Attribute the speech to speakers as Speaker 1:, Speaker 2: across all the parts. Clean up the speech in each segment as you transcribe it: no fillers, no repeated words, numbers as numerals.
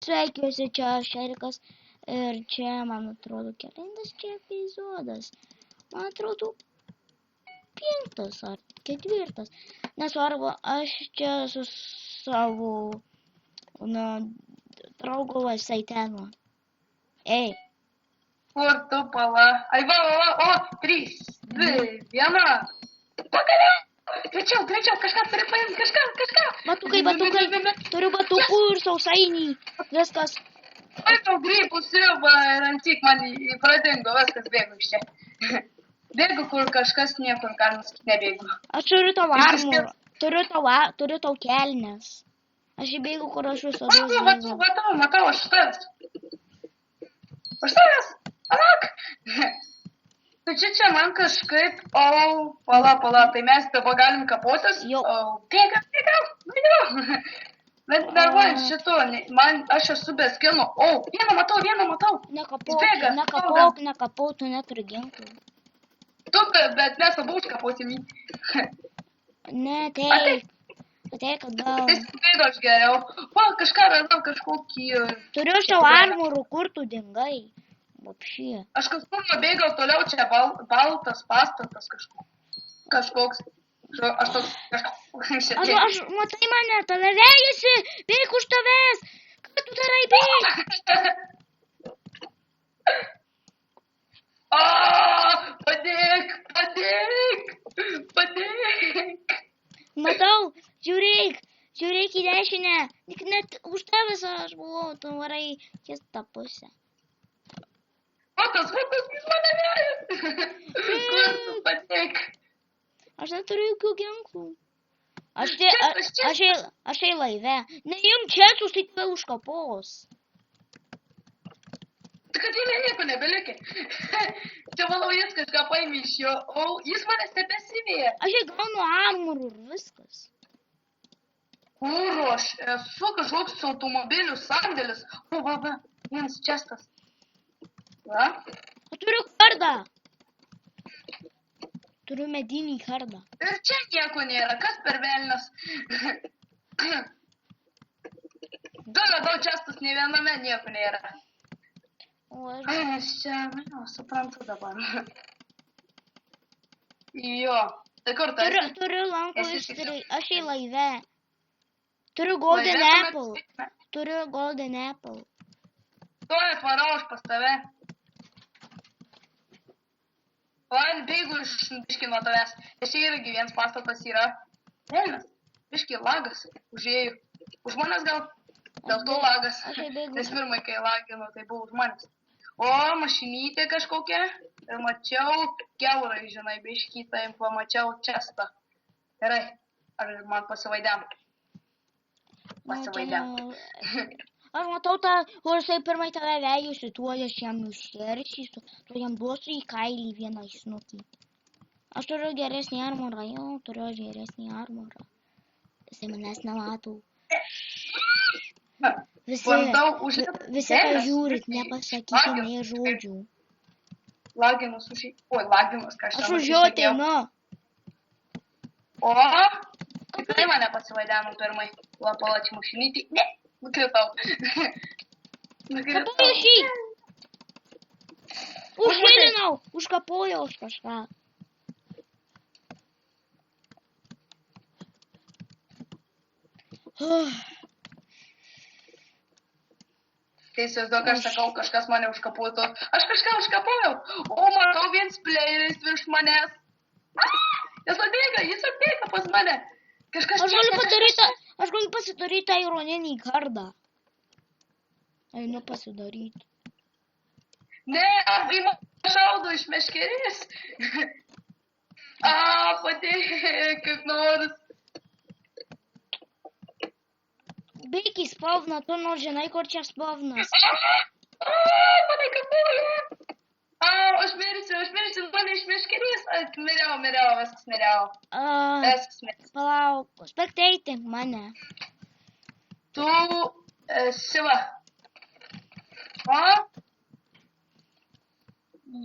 Speaker 1: Sveikiuosi, čia aš Erikas ir čia, man atrodo, kelintas čia epizodas. Man atrodo, 5 ar 4. Nesvarbu, aš čia su savo, draugu Saitenu. Ei.
Speaker 2: Kur tu pala? Ai, va, o, 3, 2, 1. Pagaliau! Greičiau, kažką turi paimti, kažką.
Speaker 1: Batukai, turiu batukų ir sausainį, viskas.
Speaker 2: Ai, tau grybų sriubą ir antik man pradingo, viskas bėgu iš čia. Bėgu, kur kažkas niekur, galima sakyti, nebėgu.
Speaker 1: Aš turiu tau armurą, turiu tau kelnes. Aš įbėgu, kur aš visada bėgu.
Speaker 2: Matau, aš tavęs, alak. Tai čia man kažkaip, pala, tai mes dabar galim kapotis.
Speaker 1: Jau.
Speaker 2: Bėgam. Bet nervuojant šito, aš esu be skino. Vieną matau.
Speaker 1: Nekapau, tu neturi ginklų.
Speaker 2: Tu, bet mes abu užkaposim jį.
Speaker 1: Ne, ateik atgal.
Speaker 2: Tai skubėgo aš geriau. Kažką radau, kažkokį...
Speaker 1: Turiu aš tau armurų, kur tu dingai. Vapšyje.
Speaker 2: Aš kažkur nubėgau toliau, čia baltas pastatas kažkoks. Aš toks
Speaker 1: Aš matai mane, tave vejasi, bėk už tavęs. Ką tu darai, bėk?
Speaker 2: Padėk.
Speaker 1: Matau, žiūrėk į dešinę. Net už tavęs aš buvau, tu varai kitą pusę.
Speaker 2: Fotos, jis mane vėjas. Kur tu padėk?
Speaker 1: Aš neturiu jokių ginklų. Aš į laive. Neim čia, tai tave užkapos.
Speaker 2: Tai kad jame nieko nebelikė. Čia manau, jis kažką paėmė iš jo. Jis mane stebesivėja.
Speaker 1: Aš gaunu armurų ir viskas.
Speaker 2: Kur aš esu kažkoks automobilių sandėlis. Va, vienas čestas. Va?
Speaker 1: Turiu kardą. Turiu medinį kardą.
Speaker 2: Ir čia nieko nėra. Kas per velnias? Du radau čestus, nei viename nieko nėra. Aš čia, suprantu dabar. Jo. Tai kur tu esi?
Speaker 1: Turiu lankų aš į laive. Turiu golden apple.
Speaker 2: Tuoj atvarau aš pas tave. Bėgu iš biškį nuo tavęs. Čia irgi vienas pastatas yra. Velnias, biškį lagas užėjų. Už manęs gal? Dėl to lagas. Nes pirmai, kai lagino, tai buvo už manęs. Mašinytė kažkokia. Ir mačiau kiaurai, žinai, biškį, tai pamačiau čestą. Gerai, ar man pasivaidėm?
Speaker 1: Aš matau kur jisai pirmai tave vėjusi, tuo aš jam išteršysiu, tuo jam duosiu į kailį vieną snukį. Aš turiu geresnį armorą, Jisai manęs nemato. Visi pažiūrit, nepasakyti nei žodžių.
Speaker 2: Laginas kažkas.
Speaker 1: Aš už jo ateinu.
Speaker 2: Tikrai mane pasivaidėm pirmai. Lapalačių mašinyti. Ne. Nukritau.
Speaker 1: Kapojau šį. Užvilinau. Užkapojau aš kažką.
Speaker 2: Tai įsivaizduok, aš sakau, kažkas mane užkapuotų. Aš kažką užkapojau. Matau viens playeris virš manęs. Jis atbėga pas mane.
Speaker 1: Aš galiu pasidaryti ironinį kardą. Einu pasidaryti.
Speaker 2: Ne, šaudo iš meškerės. Padėk, kaip nors.
Speaker 1: Bėk į spavną, tu nors žinai, kur čia spavnas.
Speaker 2: Mane kapoja. Aš mirsiu, mane iš meškerės. Miriau, viskas miriau.
Speaker 1: Palauk, spekteitink mane.
Speaker 2: Tu esi va.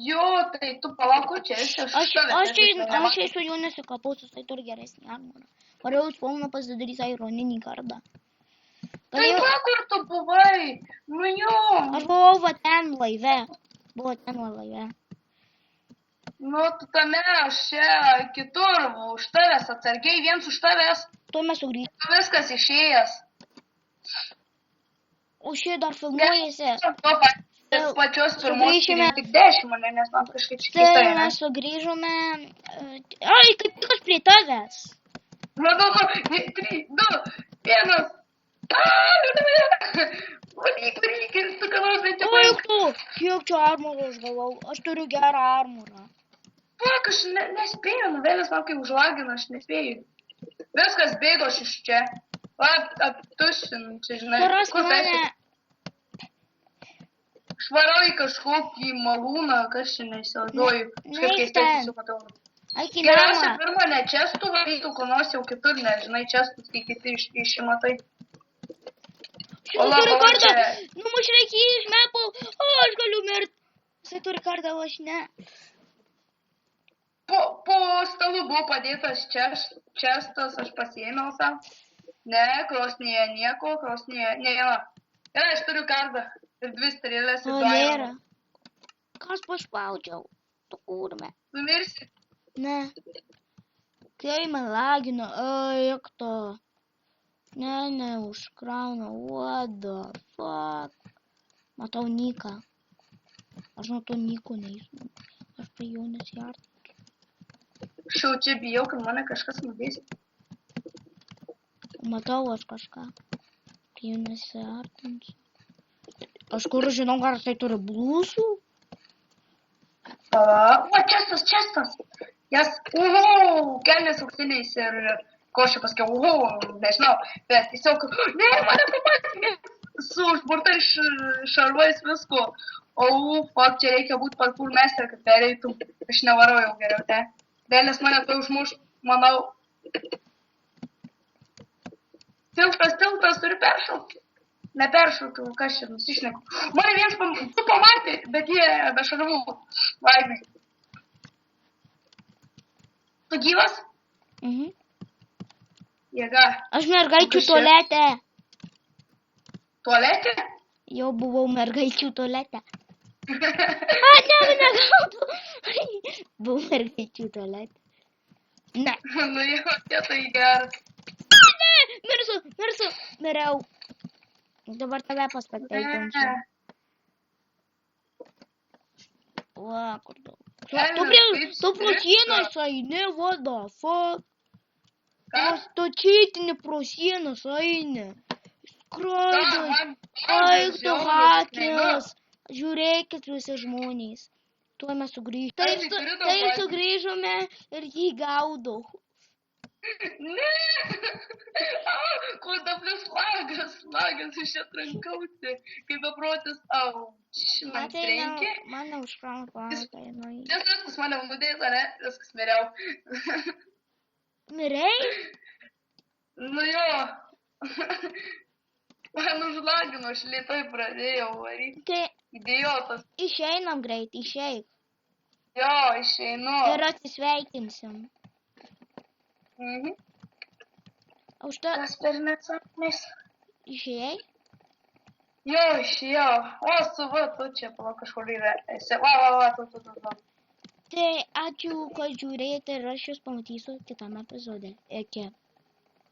Speaker 2: Jo, tai tu palauk, čia esi.
Speaker 1: Aš su juo nesikapausiu, tai turi geresnį armorą. Variau spavną pasidaryti ironinį kardą.
Speaker 2: Tai va, kur tu buvai? Nu jo.
Speaker 1: Aš buvau va ten laive. Buvo ten va laive.
Speaker 2: Nu, tu tame, aš čia kitur, už tavęs atsargiai, viens už tavęs.
Speaker 1: Tu mes sugrįžome.
Speaker 2: Viskas išėjęs.
Speaker 1: O šie dar filmuojasi.
Speaker 2: Pačios pirmos,
Speaker 1: Sugrįšime.
Speaker 2: tik 10 mane, nes man kažkaip čia
Speaker 1: Tai
Speaker 2: keistai, ne?
Speaker 1: mes sugrįžome. Ai, kaip tik aš prie tavęs.
Speaker 2: Nu, 3, 2, 1. Varyk, ir tu ką nors bent jau
Speaker 1: Oi, tu, kiek čia armoro aš gavau. Aš turiu gerą armorą.
Speaker 2: Fuck, aš nespėjau, nu vėlės man kai užlagina, aš nespėjau. Viskas bėgo aš iš čia. Va, aptušinu, čia žinai.
Speaker 1: Suras
Speaker 2: Kur tu esi?
Speaker 1: mane.
Speaker 2: Švarau į kažkokį malūną, kas čia neįsivaizduoju. Kažkaip
Speaker 1: neik
Speaker 2: keistai
Speaker 1: ten.
Speaker 2: susipratau.
Speaker 1: Eik į
Speaker 2: Geriausia
Speaker 1: namą.
Speaker 2: pirma ne čestų varytų, ko nors jau kitur, nežinai, čestus, kai kiti išimatai.
Speaker 1: Šitas turi kartą. Numuš reikia iš mepo. O, aš galiu mirti. Jisai turi kartą, o aš ne.
Speaker 2: Po stalu buvo padėtas čestas, aš pasiėmiau savo. Ne, krosnyje nieko, krosnyje ne viena. Ir aš turiu kardą ir 2 strėlės ir
Speaker 1: O,
Speaker 2: 2
Speaker 1: nėra.
Speaker 2: ironų.
Speaker 1: Kas paspaudžiau? Tu kurme.
Speaker 2: Numirsi.
Speaker 1: Ne. Kai man lagino, eik to. Ne, užkrauna. What the fuck? Matau Niką. Aš nuo to Niko neįsmu. Aš prie jo nesiartinsiu.
Speaker 2: Aš jau čia bijau, kad mane kažkas nudės.
Speaker 1: Matau aš kažką. Prie jo nesiartinsiu. Aš kur žinau, ar tai turi blusų?
Speaker 2: O, čestas. Jas, kelnės auksiniais ir ko aš čia pasakiau, nežinau, bet tiesiog, ne, mane pamatė su užburtais šarvais visko. O, fuck, čia reikia būti parkour meister, kad pereitum. Aš nevarau jau geriau, te. Dėlės mane tai užmuš, manau. Tiltas turi peršaukti. Neperšaukiau, kas čia nusišneku. Mane viens pamatė, bet jie be šarvų. Vaidai. Tu gyvas?
Speaker 1: Mhm.
Speaker 2: Jėga.
Speaker 1: Aš mergaičių
Speaker 2: Kas čia?
Speaker 1: tualete.
Speaker 2: Tualete?
Speaker 1: Jau buvau mergaičių tualete. A, ne, mane gautų. Buvau mergaičių tualete. Ne.
Speaker 2: Nu jo, tai geras.
Speaker 1: Ne, mirsiu. Miriau. Dabar tave pastateitinsiu. Va, kur tu? Tu pro sienas eini, what the fuck? Tu čytini pro sienas eini. Skraidai. Eik tu hakeris. Žiūrėkit visi žmonės. Tuo mes sugrįžome. Taip sugrįžome ir jį gaudau.
Speaker 2: Ne! Ko dabar lagas iš čia trankausi, kaip beprotis, man trenkė.
Speaker 1: Mane užkrauna pamatą.
Speaker 2: Viskas mane nudės, ar ne? Viskas miriau.
Speaker 1: Mirei?
Speaker 2: Nu jo. Man užlagino, aš lėtai pradėjau varyti. Idiotas.
Speaker 1: Išeinam greit, išeik.
Speaker 2: Jo, išeinu.
Speaker 1: Ir atsisveikinsim.
Speaker 2: Kas per neatsakymis?
Speaker 1: Išėjai?
Speaker 2: Jo, išėjau. O, tu čia pala kažkur yra. Esi, va, tu.
Speaker 1: Tai ačiū, kad žiūrėjote ir aš jūs pamatysiu kitame epizode. Iki.